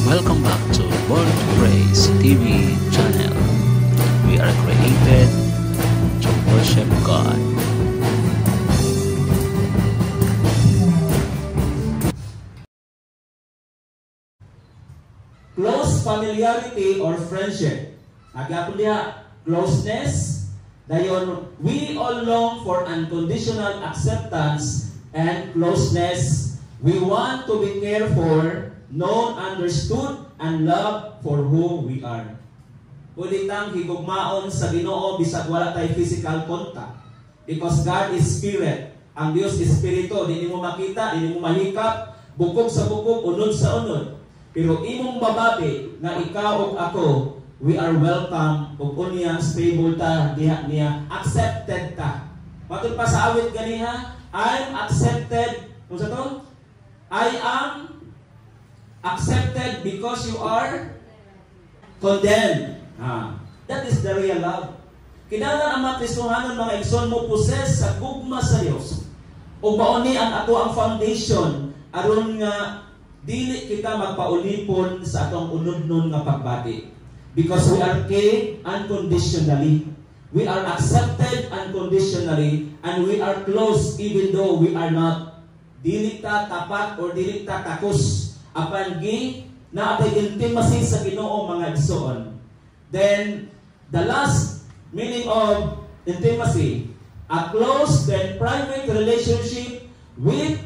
Welcome back to Born to Praise TV channel. We are created to worship God. Close familiarity or friendship. Agapon diha, closeness. Dayon, we all long for unconditional acceptance and closeness. We want to be cared for, known, understood, and loved for who we are. Pwede tang higugmaon sa Ginoo bisag wala tay physical contact. Because God is spirit. Ang Dios is espiritu. Di mo makita, di mo mahikap, bukog sa bukog, unod sa unod. Pero imong bababi nga ikaw ug ako, we are welcome ug unya stable ta diha niya, accepted ta. Matud pa sa awit ganiha, I'm accepted. Ano sa to? I am accepted because you are condemned. That is the real love. Kinahanglan ang mga Kristohanon, mga igsoon mo possess sa gugma sa Dios. Ug mauni ang ato ang foundation aron nga dili kita magpaulipon sa atong unod-nun nga pagbati. Because we are cared unconditionally. We are accepted unconditionally. And we are close even though we are not. Dili ta tapat or dili ta takos. Apan gi na atay intimacy sa Ginoo mga igsoon. Then, the last meaning of intimacy, a close then private relationship with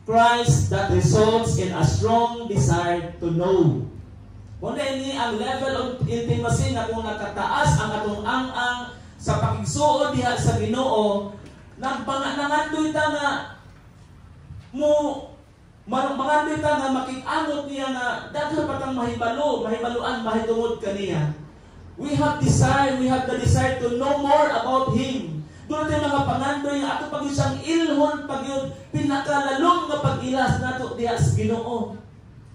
Christ that results in a strong desire to know. Kung ini ang level of intimacy na kung nakataas ang atong ang sa pakigsuod diha sa Ginoo, nangandoy ta nga mangandoy ta nga makig-angot niya nga daghan patang mahibaluan mahitungod kaniya. We have the desire to know more about Him. Doon natin mga pangandoy nga ato pag isang ilhon pag yun pinakalalong nga pag-ilas nato diha sa Ginoo.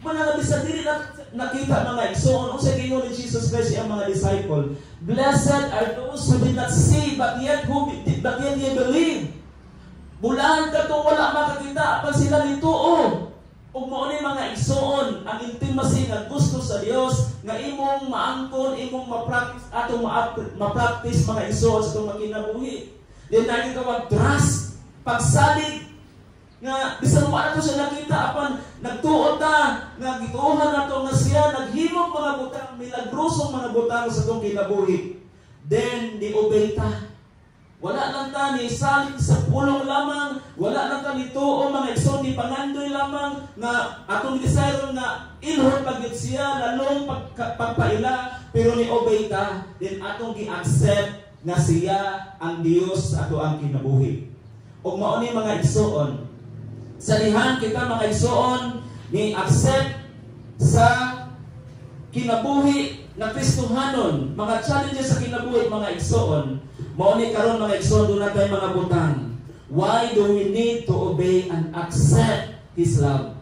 Manalabi sa dili nakita mga igsoon unsa gingon ni Jesus Christ ang mga disciple. Blessed are those who did not see but yet they believe. Bulan ka to wala makakita pa sila nituo. Ug mao ni mga igsoon ang intimacy nga gusto sa Dios nga imong maangkon, imong ma-practice atong ma-practice mga igsoon sa itong makinabuhi. Then nakita ka trust, pagsalig nga bisan mo ato siya nakita apan nagtuo ta nga gituohan nato nga siya naghimong mga butang milagrosong mga butang sa itong kinabuhi. Then di obey ta. Wala lang ta ni saling sa pulong lamang, wala lang ta ni tuo mga igsoon ni pangandoy lamang nga atong desire nga ilhon pagyud siya lalong pagpaila pero ni obey ta then atong gi-accept nga siya ang Dios ato ang kinabuhi. Ug mao ni mga igsoon sa dihan kita mga igsoon ni accept sa kinabuhi na Kristohanon, mga challenges sa kinabuhi mga igsoon. Mao ni karon mga igsoon do natay mga butang. Why do we need to obey and accept His love?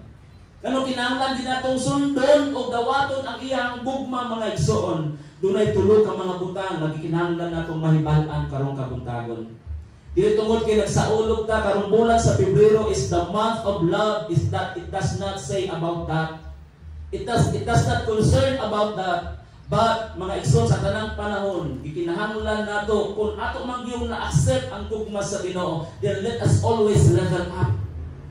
Kano kinahanglan din natong sundon o dawaton ang iyang gugma mga igsoon. Dunay tulo ka mga butang nga gikinahanglan natong mahibal-an karong kabuntagon. Dili tungod kay nagsaulog ta karong bulan sa Pebrero is the month of love, is that it does not say about that. It does not concern about that. But mga igsoon sa tanang panahon, gikinahanglan nato kung ato man gyud na accept ang gugma sa Ginoo, then let us always level up.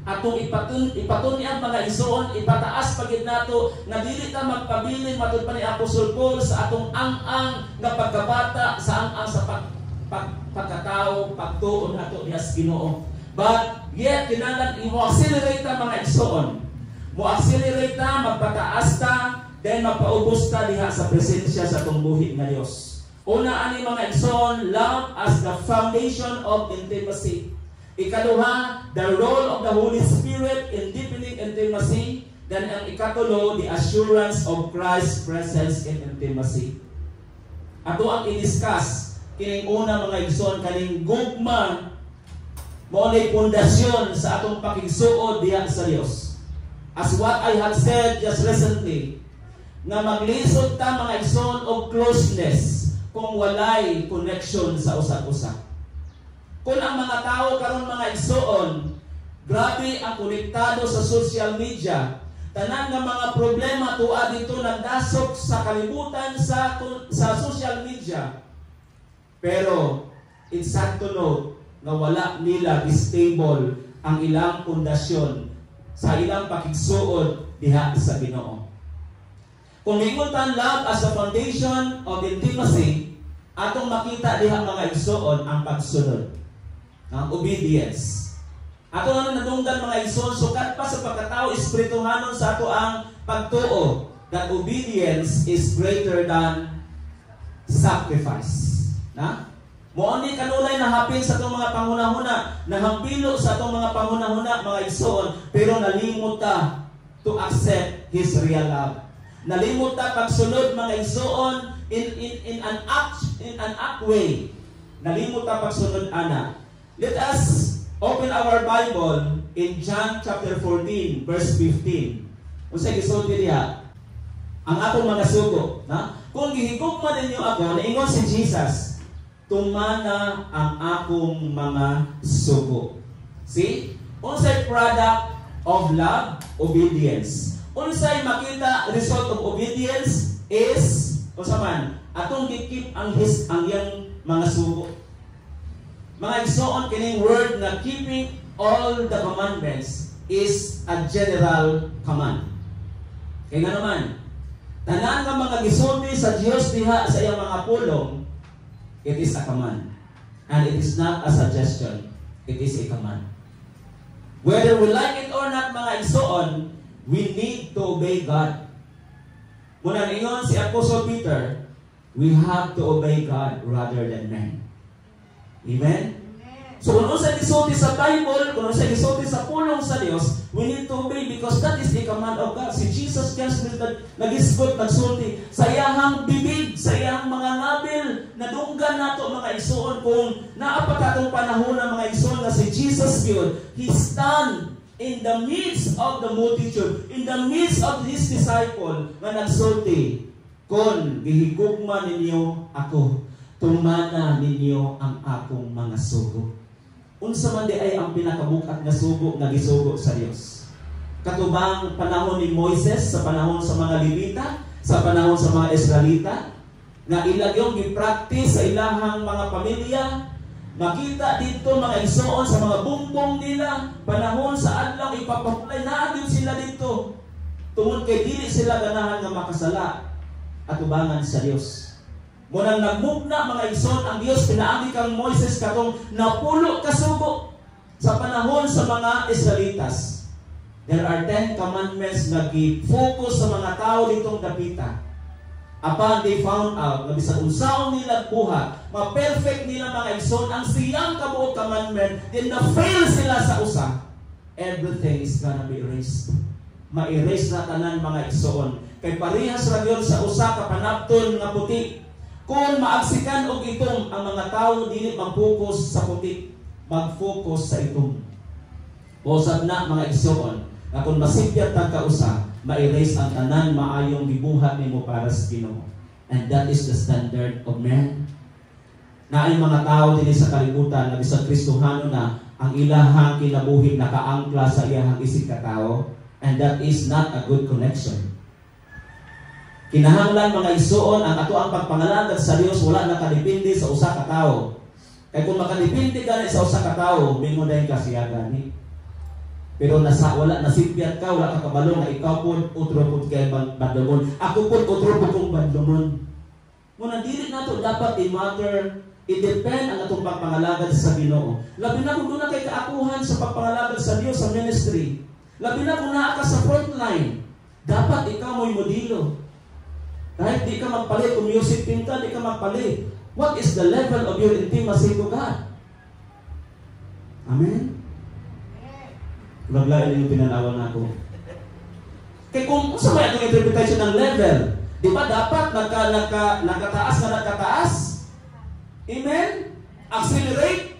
Atong ipatun ang mga igsoon, ipataas pagid nato nga dili ta magpabilin matud pa ni Apostol Paul sa atong ang nga pagkabata sa ang sa pagkatao, pagtuon nato diha sa Ginoo. But yet kinahanglan i-accelerate ta mga igsoon. Mo-accelerate ta, magpataas ta, then magpaubos ta diha sa presensya sa atong buhi nga Dios. Una ani mga igsoon, love as the foundation of intimacy. Ikaduha, the role of the Holy Spirit in deepening intimacy. Then ang ikatulo, the assurance of Christ's presence in intimacy. Ato ang i-discuss kining una mga igsoon kaning gugma mao ni pundasyon sa atong pakigsuod diha sa Dios. As what I have said just recently, nga maglisod ta mga igsoon og closeness kung walay connection sa usag-usa. Kung ang mga tao karon mga igsoon, grabe ang konektado sa social media, tanan nga mga problema tuwa dito nagdasok sa kalibutan sa social media. Pero it's sad to note na wala nila stable ang ilang pundasyon sa ilang pakigsuod diha sa Ginoo. Kung mingutan love as a foundation of intimacy, atong makita diha mga igsoon ang pagsunod, ang obedience. Ato nga nadunggan mga igsoon, sukat pa sa pagkatao espirituhanon sa ato ang pagtuo that obedience is greater than sacrifice. Na? Mo ni kanulay na hapin sa atong mga panghuna-huna, nahampilo sa atong mga panghuna-huna mga igsoon, pero nalimot ta to accept His real love. Nalimot ta pagsunod mga igsoon in an act way. Nalimot ta pagsunod ana. Let us open our Bible in John chapter 14 verse 15. Unsay gisulti diha? Ang atong mga sugo, na? Kung gihigugma ninyo ako, naingon si Jesus, tumana ang akong mga sugo. See? Unsay product of love? Obedience. Unsay makita result of obedience is unsa man? Atong gikip ang yang mga sugo. Mga igsoon, kining word na keeping all the commandments is a general command. Kaya nga naman, tanan nga mga gisulti sa Dios diha sa iyang mga pulong, it is a command. And it is not a suggestion. It is a command. Whether we like it or not, mga igsoon, we need to obey God. Muna ningon si Apostle Peter, we have to obey God rather than men. Amen? So kung sa gisulti sa Bible, kung sa gisulti sa pulong sa Dios, we need to obey because that is the command of God. Si Jesus Christ nagisgot, nagsulti sa iyahang bibig, sa iyahang mga ngabil, nadunggan nato mga igsoon kung naapat atong panahon ng mga igsoon na si Jesus yun, He stand in the midst of the multitude, in the midst of His disciple, na nagsulti, kung gihigugma ninyo ako, tumana ninyo ang akong mga sugo. Unsa man di ay ang pinakabukat nga sugo nga gisugo sa Dios. Katubang panahon ni Moises, sa panahon sa mga Levita, sa panahon sa mga Israelita, nga ilagyong gi-practice sa ilahang mga pamilya. Makita dito mga igsoon sa mga bumbong nila, panahon sa adlaw ipapapulay na gyud sila dito. Tungod kay dili sila ganahan nga makasala at ubangan sa Dios. Munang nagmugna mga igsoon ang Dios pinaagi kang Moises katong napulo kasugo sa panahon sa mga Israelitas. There are 10 commandments na gi-focus sa mga tao ditong dapita. Upon they found out na bisag unsaon nila buhat, ma-perfect nila mga igsoon ang siyang kabuok commandment, then na-fail sila sa usa, everything is gonna be erased. Ma-erase na tanan mga igsoon. Kay parehas ra gyud sa usa ka panapton nga puti. Kung maagsikan og itom, ang mga tao dili mag-focus sa puti, mag-focus sa itom. Usab na mga igsoon, na kung masipyat tag kausa, ma-erase ang tanan maayong gibuhat nimo para sa Ginoo. And that is the standard of man. Naay mga tao dinhi sa kalibutan na bisag Kristohano na ang ilahang kinabuhi nakaangkla sa ilahang isig ka tao, and that is not a good connection. Kinahanglan mga igsoon ang ato ang pagpangalagad sa Dios wala nakadepende sa usa ka tawo. Kay kung makadepende gani sa usa ka tawo, mingo dayon ka siya gani. Pero wala nasipyat ka, wala ka kabalo nga ikaw pud utro pud kay bandumon. Ako pud utro pud kong bandumon. Muna dili nato dapat i-depend ang atong pagpangalagad sa Ginoo. Labi na kung doon na kay kaakuhan sa pagpangalagad sa Dios sa ministry. Labi na kung naa ka sa front line. Dapat ikaw mo'y modelo. Kahit di ka magpalit, kung music team ka, di ka magpalit. What is the level of your intimacy to God? Amen? Maglain yung pinanawan ako. Kaya kung sa may atong interpretation ng level, di ba dapat nagkataas na nagkataas? Amen? Accelerate?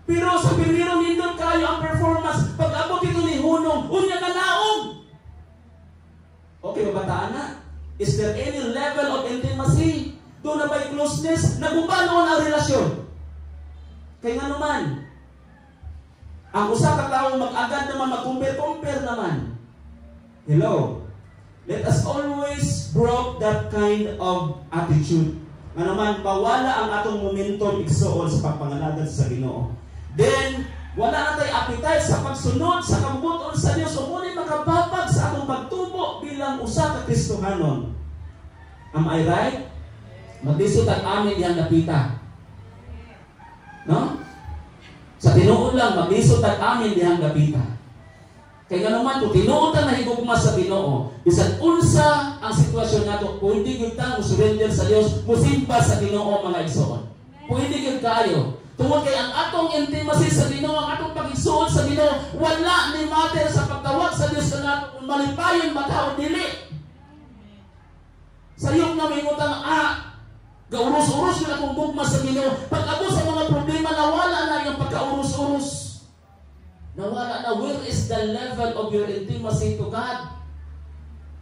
Pero sa piniro nindot kayo ang performance, pag abot ito ni Hunong, unya ka naong! Okay, mabataan na. Is there any level of intimacy? Doon na ba'y closeness? Naguba noon ang relasyon. Kaya nga naman, ang usa ka taong mag-agad naman, mag-compare naman. Hello. Let us always broke that kind of attitude. Nga naman, mawala ang atong momentum igsuon sa pagpangalagad sa Ginoo. Then, wala na tayo appetite sa pagsunod sa kabubuton sa Dios o muli makapapag sa atong pagtubo bilang usa ka Kristohanon. Am I right? Maglisod ang amin diyang napita. No? Sa tinuod lang, maglisod ang amin diyang napita. Kaya nga naman, kung tinuod ang nahigugma sa Ginoo, bisan unsa ang sitwasyon nato, pwede gyud ta surrender sa Dios, musimba sa Ginoo mga igsoon. Pwede gyud kayo. Tungod kay ang atong intimacy sa Ginoo, ang atong pag-igsoon sa Ginoo, wala ni matter sa pagtawag sa Dios kanato kung malipayon ba ta o dili. Sayong na may ngutang gaurus-urus na akong gugma sa Ginoo. Pag-abo sa mga problema, nawala na yung pagkaurus-urus. Nawala na. Where is the level of your intimacy to God?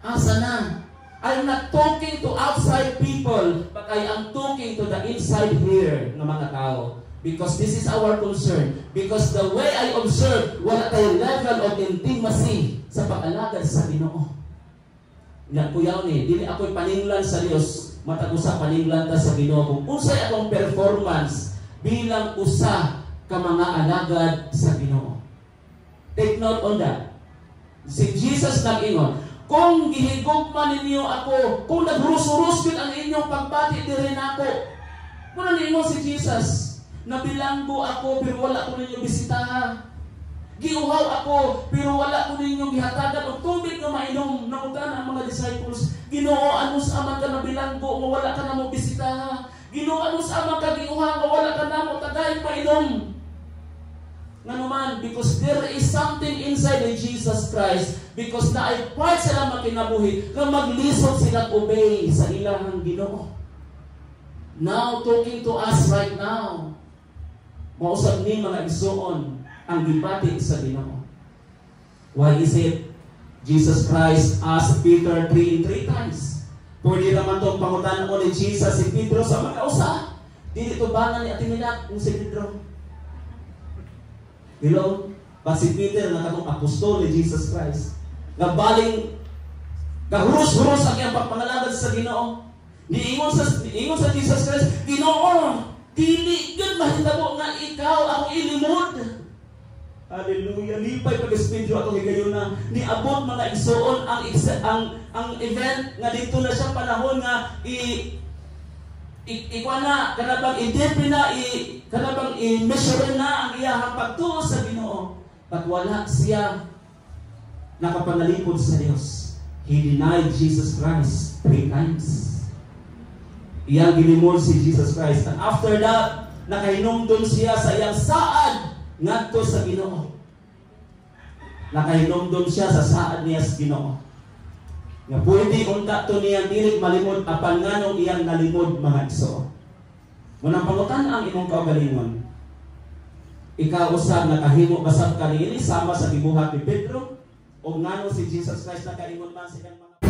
Asa na? I'm not talking to outside people, but I am talking to the inside here ng mga tao. Because this is our concern. Because the way I observe, wala tayong level of intimacy sa pag-alagad sa Ginoo. Kuyaw ni, dili ako'y paninglan sa Dios, matag usa paninglan ta sa Ginoo. Kung unsay akong performance bilang usa ka mga alagad sa Ginoo. Take note on that. Si Jesus nag-ingon, kung gihigugma ninyo ako, kung nagrus-rus yun ang inyong pagbati, di rin ako. Muna ninyo si Jesus, nabilanggo ako, pero wala ko ninyo bisitahan. Giuhaw ako, pero wala ko ninyong gihatagan o tubig na mainom. Nakutan ang mga disciples, Ginoo, ano sa amang ka nabilanggo, wala ka na mo bisitahan. Ginoo, ano sa amang ka giuhaw, wala ka na mo tagay mainom. Nga naman, because there is something inside in Jesus Christ, because na ay part sila makinabuhi, na maglisod sila obey sa ilang Ginoo. Now, talking to us right now, mausap ni mga igsoon, ang gibati sa Ginoo. Why is it? Jesus Christ asked Peter 3 times. Pwede naman itong pangutan mo ni Jesus si Pedro sa mga usa. Dili ito bangan ni Atininak kung si Pedro. Hello? But si Peter na katong apostol ni Jesus Christ. Gabaling, gahurus-hurus ang iyang pagpangalagad sa Ginoo. Niingon sa Jesus Christ, Ginoo, dili yun mahitabo nga ikaw ang ilimod. Hallelujah. Lipay pag-espidyo atong higayon na niabot mga igsoon ang event nga dito na siya panahon nga kanabang i-deep na kanabang i-measure na ang iyang pagtuo sa Ginoo. But wala siya nakapanalipod sa Dios. He denied Jesus Christ 3 times. Iyang gilimod si Jesus Christ. And after that, nakahinumdum siya sa iyang saad ngadto sa Ginoo. Nakahinumdum siya sa saad niya sa Ginoo. Nga pwede unta to niyang dili malimod apan nganong iyang nalimod mga igsoon. Munang pangutan ang imong kaugalingon. Ikaw usab nakahimo basab kanili sama sa gibuhat ni Pedro o ngano si Jesus Christ nakaingon man sa iyang mga